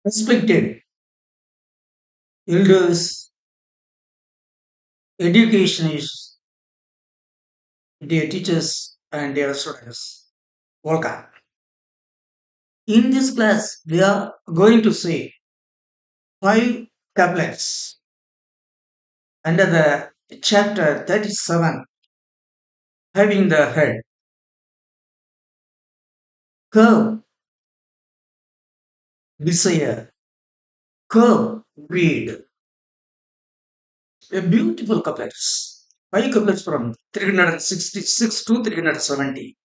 Respected elders, educationists, dear teachers, and dear students, welcome. In this class, we are going to say five couplets under the chapter 37, having the head curve, desire, curve, greed. A beautiful couplets. Five couplets from 366 to 370.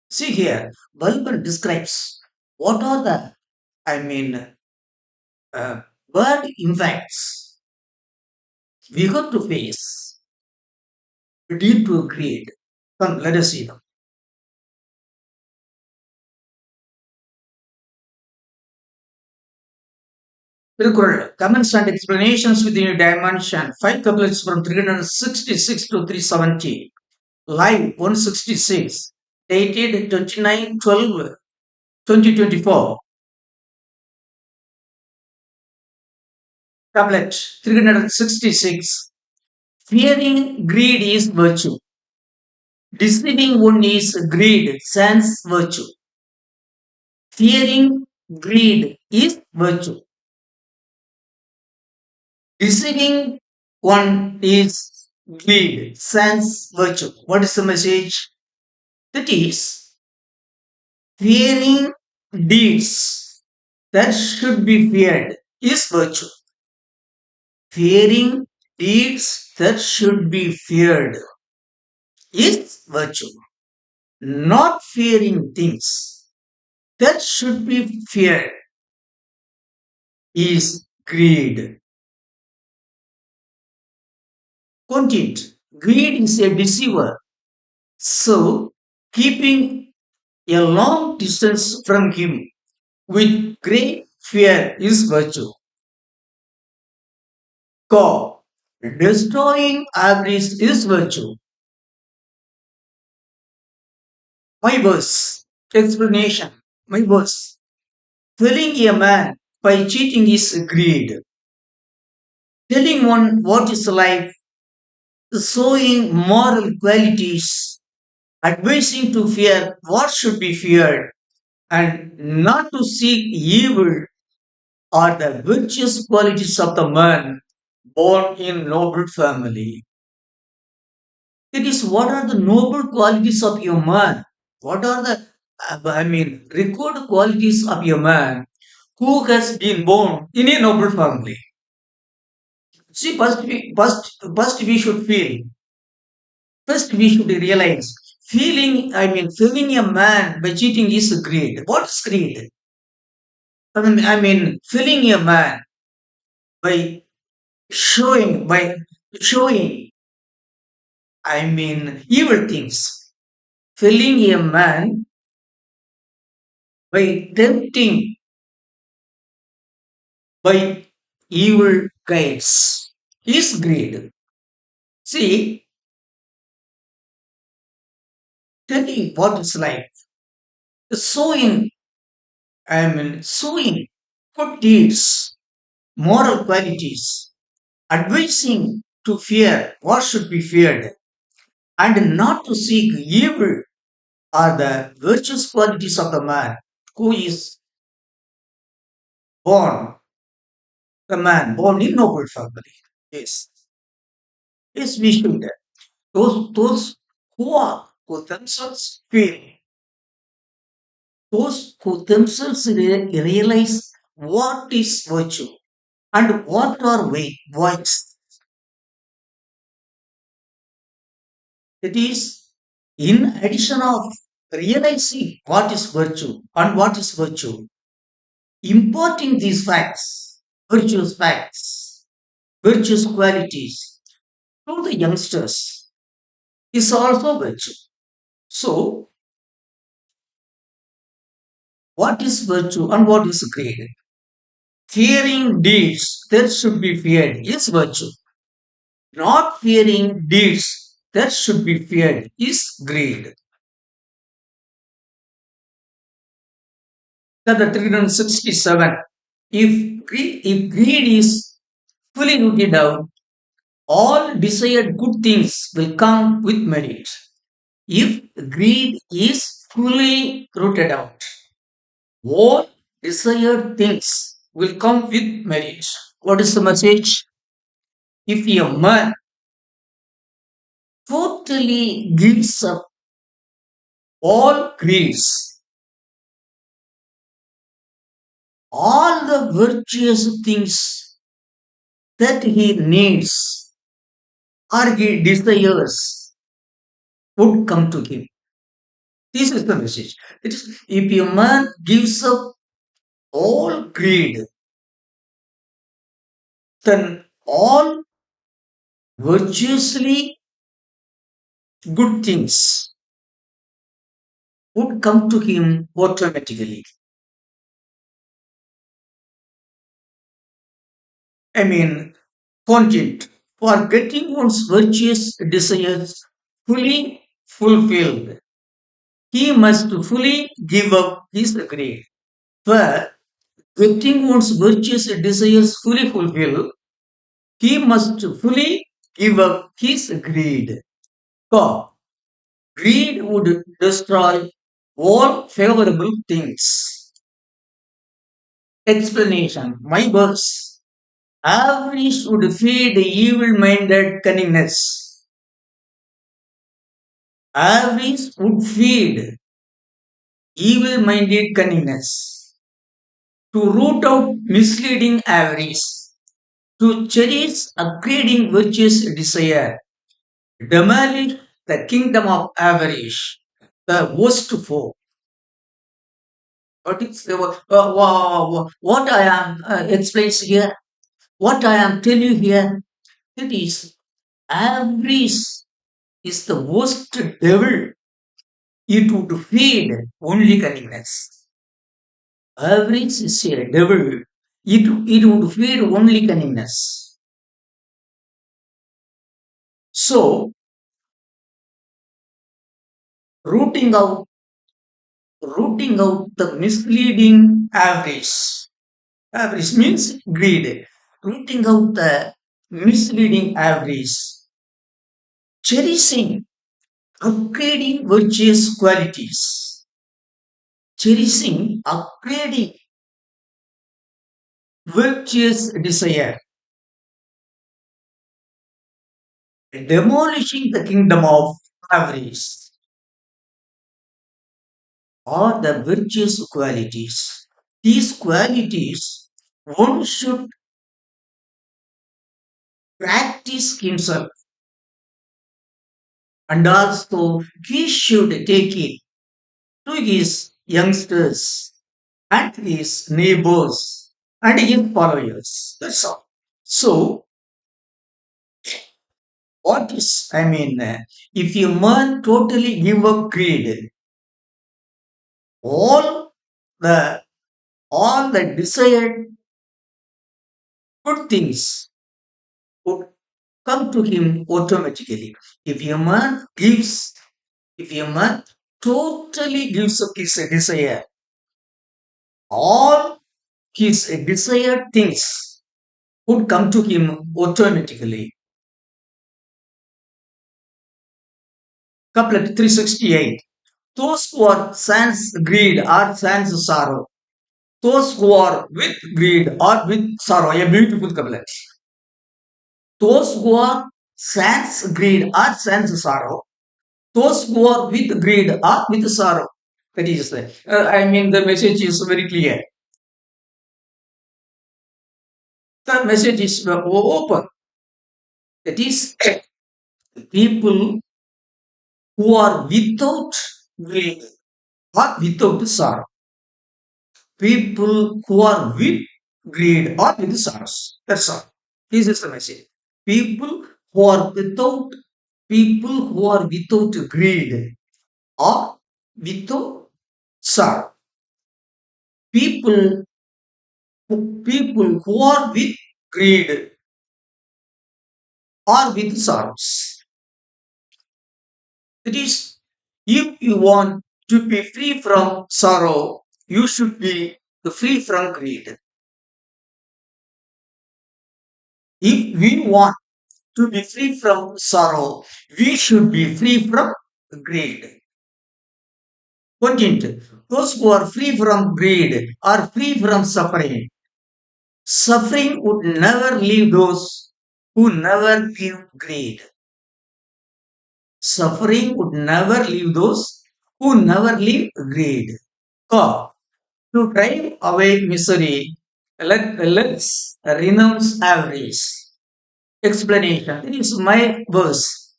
See here, Bible describes what are the, I mean, uh, word impacts we got to face due to greed. Come, let us see them. Tilkural, comments and explanations within a dimension. Five couplets from 366 to 370. Live 166. Dated 29/12/2024. Couplet 366. Fearing greed is virtue. Deceiving one is greed, sans virtue. Fearing greed is virtue. Deceiving one is greed, sans virtue. What is the message? That is, fearing deeds that should be feared is virtue. Fearing deeds that should be feared is virtue. Not fearing things that should be feared is greed. Content. Greed is a deceiver. So, keeping a long distance from him with great fear is virtue. Co. Destroying avarice is virtue. My verse. Explanation. My verse. Telling a man by cheating is greed. Telling one what is life, showing moral qualities, advising to fear what should be feared, and not to seek evil are the virtuous qualities of the man born in noble family. It is what are the noble qualities of your man? What are the, record qualities of your man who has been born in a noble family? See, first we should feel. First we should realize. Feeling a man by cheating is greed. What's greed? Feeling a man by showing, evil things. Filling a man by tempting by evil guides is greed. See, telling what is life, sowing, sowing good deeds, moral qualities, advising to fear what should be feared, and not to seek evil are the virtuous qualities of the man who is born, the man born in noble family. Yes, yes, we should. Those who themselves feel, those who themselves realize what is virtue and what are vice. It is in addition of realizing what is virtue and what is virtue, imparting these facts, virtuous qualities to the youngsters is also virtue. So, what is virtue and what is greed? Fearing deeds that should be feared is virtue. Not fearing deeds that should be feared is greed. Chapter 367. If greed is fully rooted out, all desired good things will come with merit. If greed is fully rooted out, all desired things will come with merit. What is the message? If a man totally gives up all greeds, all the virtuous things that he needs or he desires would come to him. This is the message. It is if a man gives up all greed, then all virtuously good things would come to him automatically. I mean, content for getting one's virtuous desires fully fulfilled, he must fully give up his greed. For getting one's virtuous desires fully fulfilled, he must fully give up his greed. God, greed would destroy all favorable things. Explanation. My verse. Avarice would feed evil-minded cunningness. Avarice would feed evil-minded cunningness. To root out misleading avarice. To cherish upgrading virtuous desire. Demolish the kingdom of avarice. The worst foe. What is what I am explains here? What I am telling you here? It is avarice is the worst devil. It would feed only cunningness. Avarice is a devil. It would feed only cunningness. So, rooting out, rooting out the misleading avarice. Avarice means greed. Rooting out the misleading avarice. Cherishing, upgrading virtuous qualities. Cherishing, upgrading virtuous desire. Demolishing the kingdom of avarice are the virtuous qualities. These qualities one should practice himself and also he should take it to his youngsters and his neighbors and his followers. That's all. So, what is, if a man totally give up greed, all the all the desired good things would come to him automatically. If a man gives, if a man totally gives up his desire, all his desired things would come to him automatically. Couplet 368. Those who are sans greed are sans sorrow. Those who are with greed are with sorrow. A beautiful couplet. Those who are sans greed are sans sorrow. Those who are with greed are with sorrow. That is, the message is very clear. The message is open. That is, people who are without greed or without sorrow. People who are with greed or with sorrows. That's all. This is the message. People who are without people who are without greed or without sorrow. People people who are with greed or with sorrows. It is if you want to be free from sorrow, you should be free from greed. If we want to be free from sorrow, we should be free from greed. 14th, those who are free from greed are free from suffering. Suffering would never leave those who never give greed. Suffering would never leave those who never leave greed. God, to drive away misery, let's renounce avarice. Explanation. It is my verse.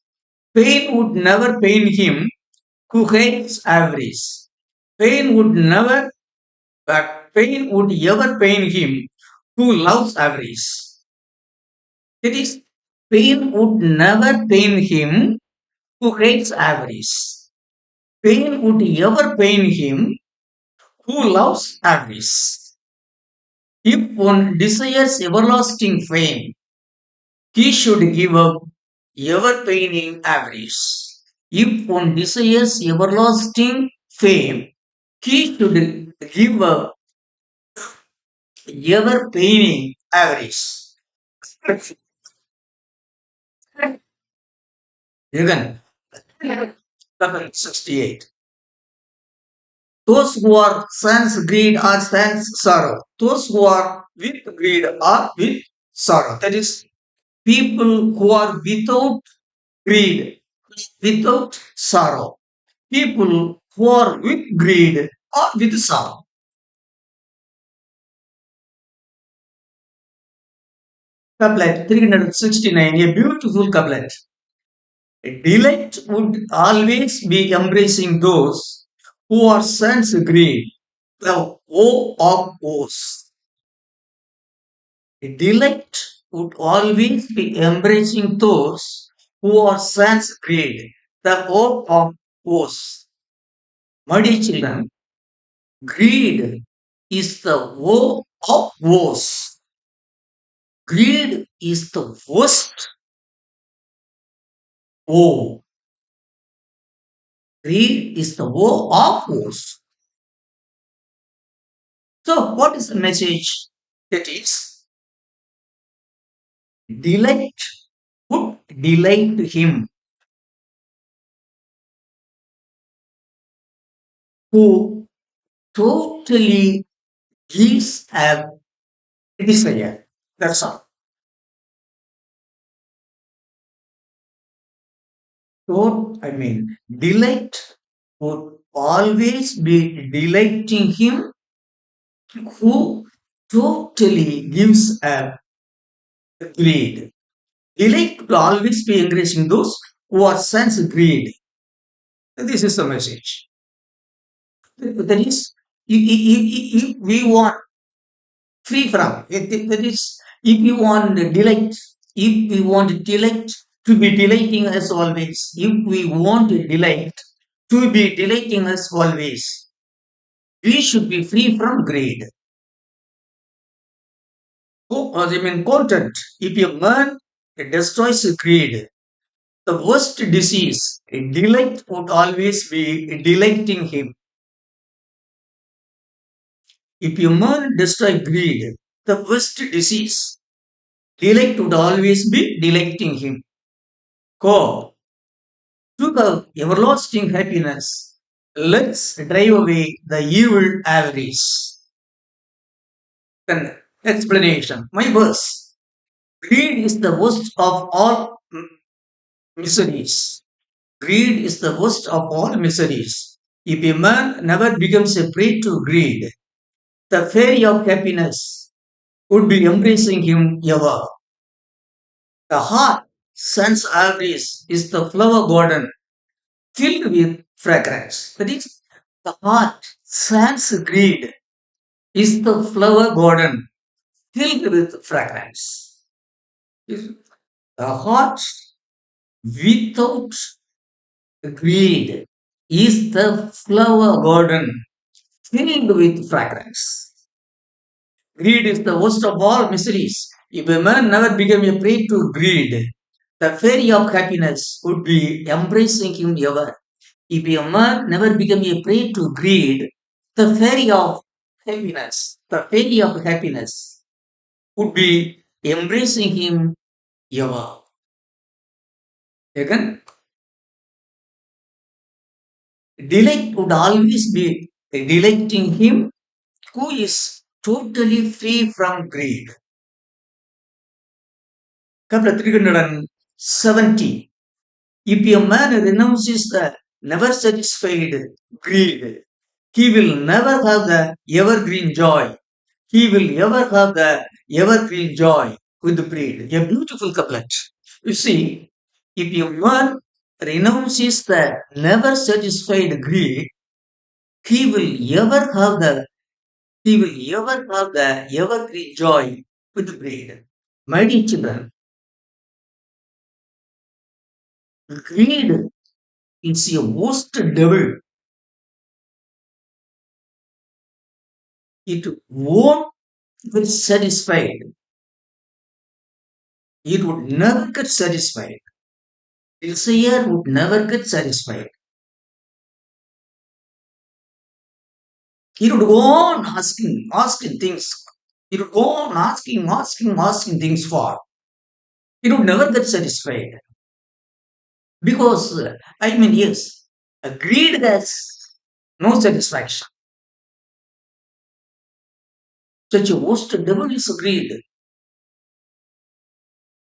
Pain would never pain him who hates avarice. Pain would never, but pain would ever pain him who loves avarice. That is, pain would never pain him who hates avarice. Pain would ever pain him who loves avarice. If one desires everlasting fame, he should give up ever paining avarice. If one desires everlasting fame, he should give up ever paining avarice. Again, chapter 68. Those who are sans greed are sans sorrow. Those who are with greed are with sorrow. That is, people who are without greed, without sorrow. People who are with greed are with sorrow. Couplet 369, a beautiful couplet. Delight would always be embracing those who are sans greed, the woe of woes. Delight would always be embracing those who are sans greed, the woe of woes. My dear children, greed is the woe of woes. Greed is the worst woe. Greed is the woe of woes. So, what is the message? That is, delight would delight him who totally gives a desire. That's all. So, I mean, delight would always be delighting him who totally gives a greed. Delight would always be encouraging those who are sense greed. This is the message. That is, if we want free from, that is, if you want delight, if we want delight to be delighting us always, if we want delight to be delighting us always, we should be free from greed. I mean, content. If a man destroys greed, the worst disease, delight would always be delighting him. If a man destroys greed, the worst disease, delight would always be delighting him. Go to the everlasting happiness. Let's drive away the evil avarice. Then explanation. My verse. Greed is the worst of all miseries. Greed is the worst of all miseries. If a man never becomes a prey to greed, the fairy of happiness would be embracing him ever. The heart, sense avarice, is the flower garden filled with fragrance. That is, the heart, sense greed, is the flower garden filled with fragrance. The heart without greed is the flower garden filled with fragrance. Greed is the worst of all miseries. If a man never became a prey to greed, the fairy of happiness would be embracing him ever. If a man never became a prey to greed, the fairy of happiness would be embracing him ever. Again, delight would always be delighting him who is totally free from greed. Couple 370. If a man renounces the never satisfied greed, he will never have the evergreen joy. He will ever have the evergreen joy with the greed. A beautiful couplet. You see, if a man renounces the never satisfied greed, he will ever have the evergreen joy with the greed. My dear children, greed is a worst devil. It won't get satisfied. It would never get satisfied. Desire would never get satisfied. He would go on asking things. He would go on asking things for. He would never get satisfied. Because, yes, greed has no satisfaction. Such a worst devil is greed.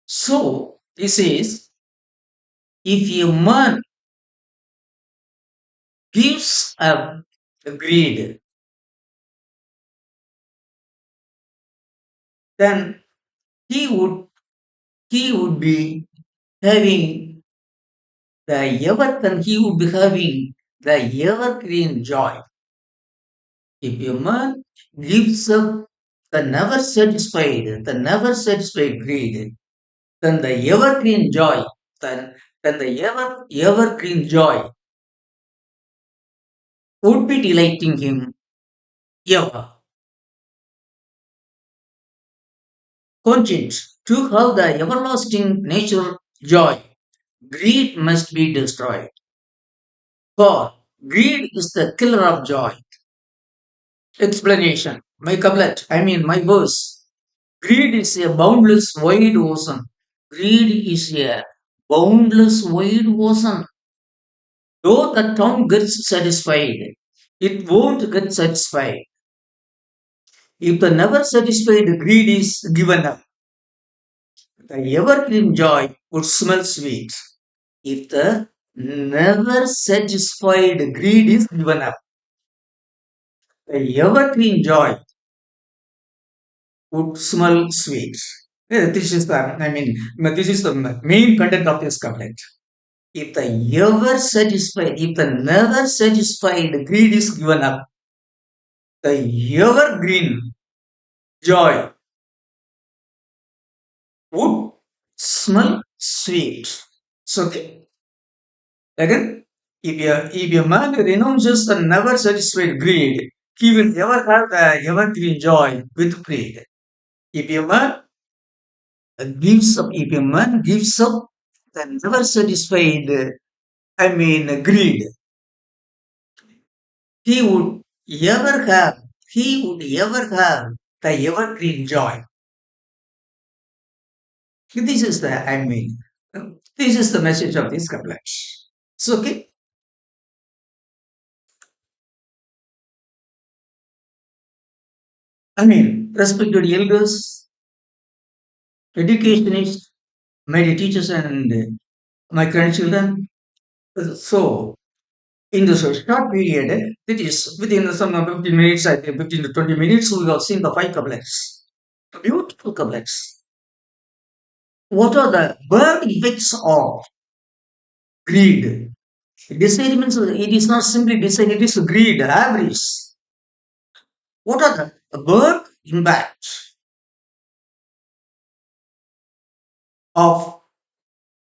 So, he says, if a man gives up greed, then he would he would be having then he would be having the evergreen joy. If a man gives up the never satisfied greed, then the evergreen joy, then the evergreen joy would be delighting him ever. Conscience, to have the everlasting nature joy, greed must be destroyed. For greed is the killer of joy. Explanation. My couplet, my verse. Greed is a boundless wide ocean. Greed is a boundless wide ocean. Though the tongue gets satisfied, it won't get satisfied. If the never satisfied greed is given up, the evergreen joy would smell sweet. If the never satisfied greed is given up, the evergreen joy would smell sweet. This is the main content of this couplet. If the never satisfied greed is given up, the evergreen joy would smell sweet. So again, if a man renounces the never satisfied greed, he will never have the evergreen joy with greed. If a man if a man gives up the never satisfied, greed, he would he would ever have the evergreen joy. This is this is the message of this couplet. So, okay, respected elders, educationists, my dear teachers, and my grandchildren. So, in this short period, that is within some 15 minutes, I think 15 to 20 minutes, we have seen the five couplets. Beautiful couplets. What are the bad effects of greed? Desire means it is not simply desire, it is greed, avarice. What are the bad impacts of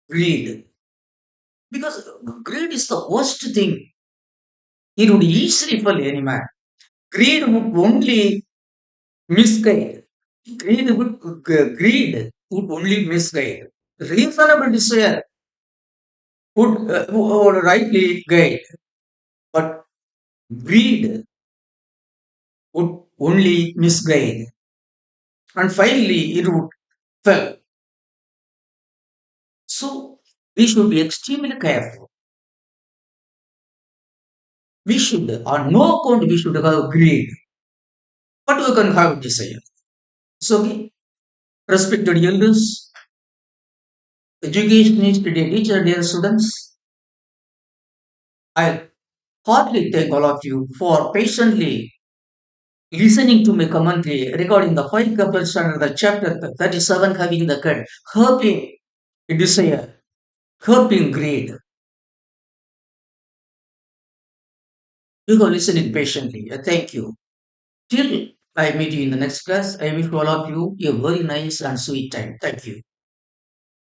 greed? Because greed is the worst thing. It would easily fall any man. Greed would only misguide. Greed would only misguide. Reasonable desire would rightly guide, but greed would only misguide. And finally, fell. So we should be extremely careful. We should, on no account, we should have greed, but we can have desire. So, okay, respected elders, educationists, dear teacher, dear students, I heartily thank all of you for patiently listening to my commentary regarding the five couplets under the chapter 37 having the cut, curbing desire, curbing greed. You go listening patiently. Thank you. Till I meet you in the next class, I wish all of you a very nice and sweet time. Thank you.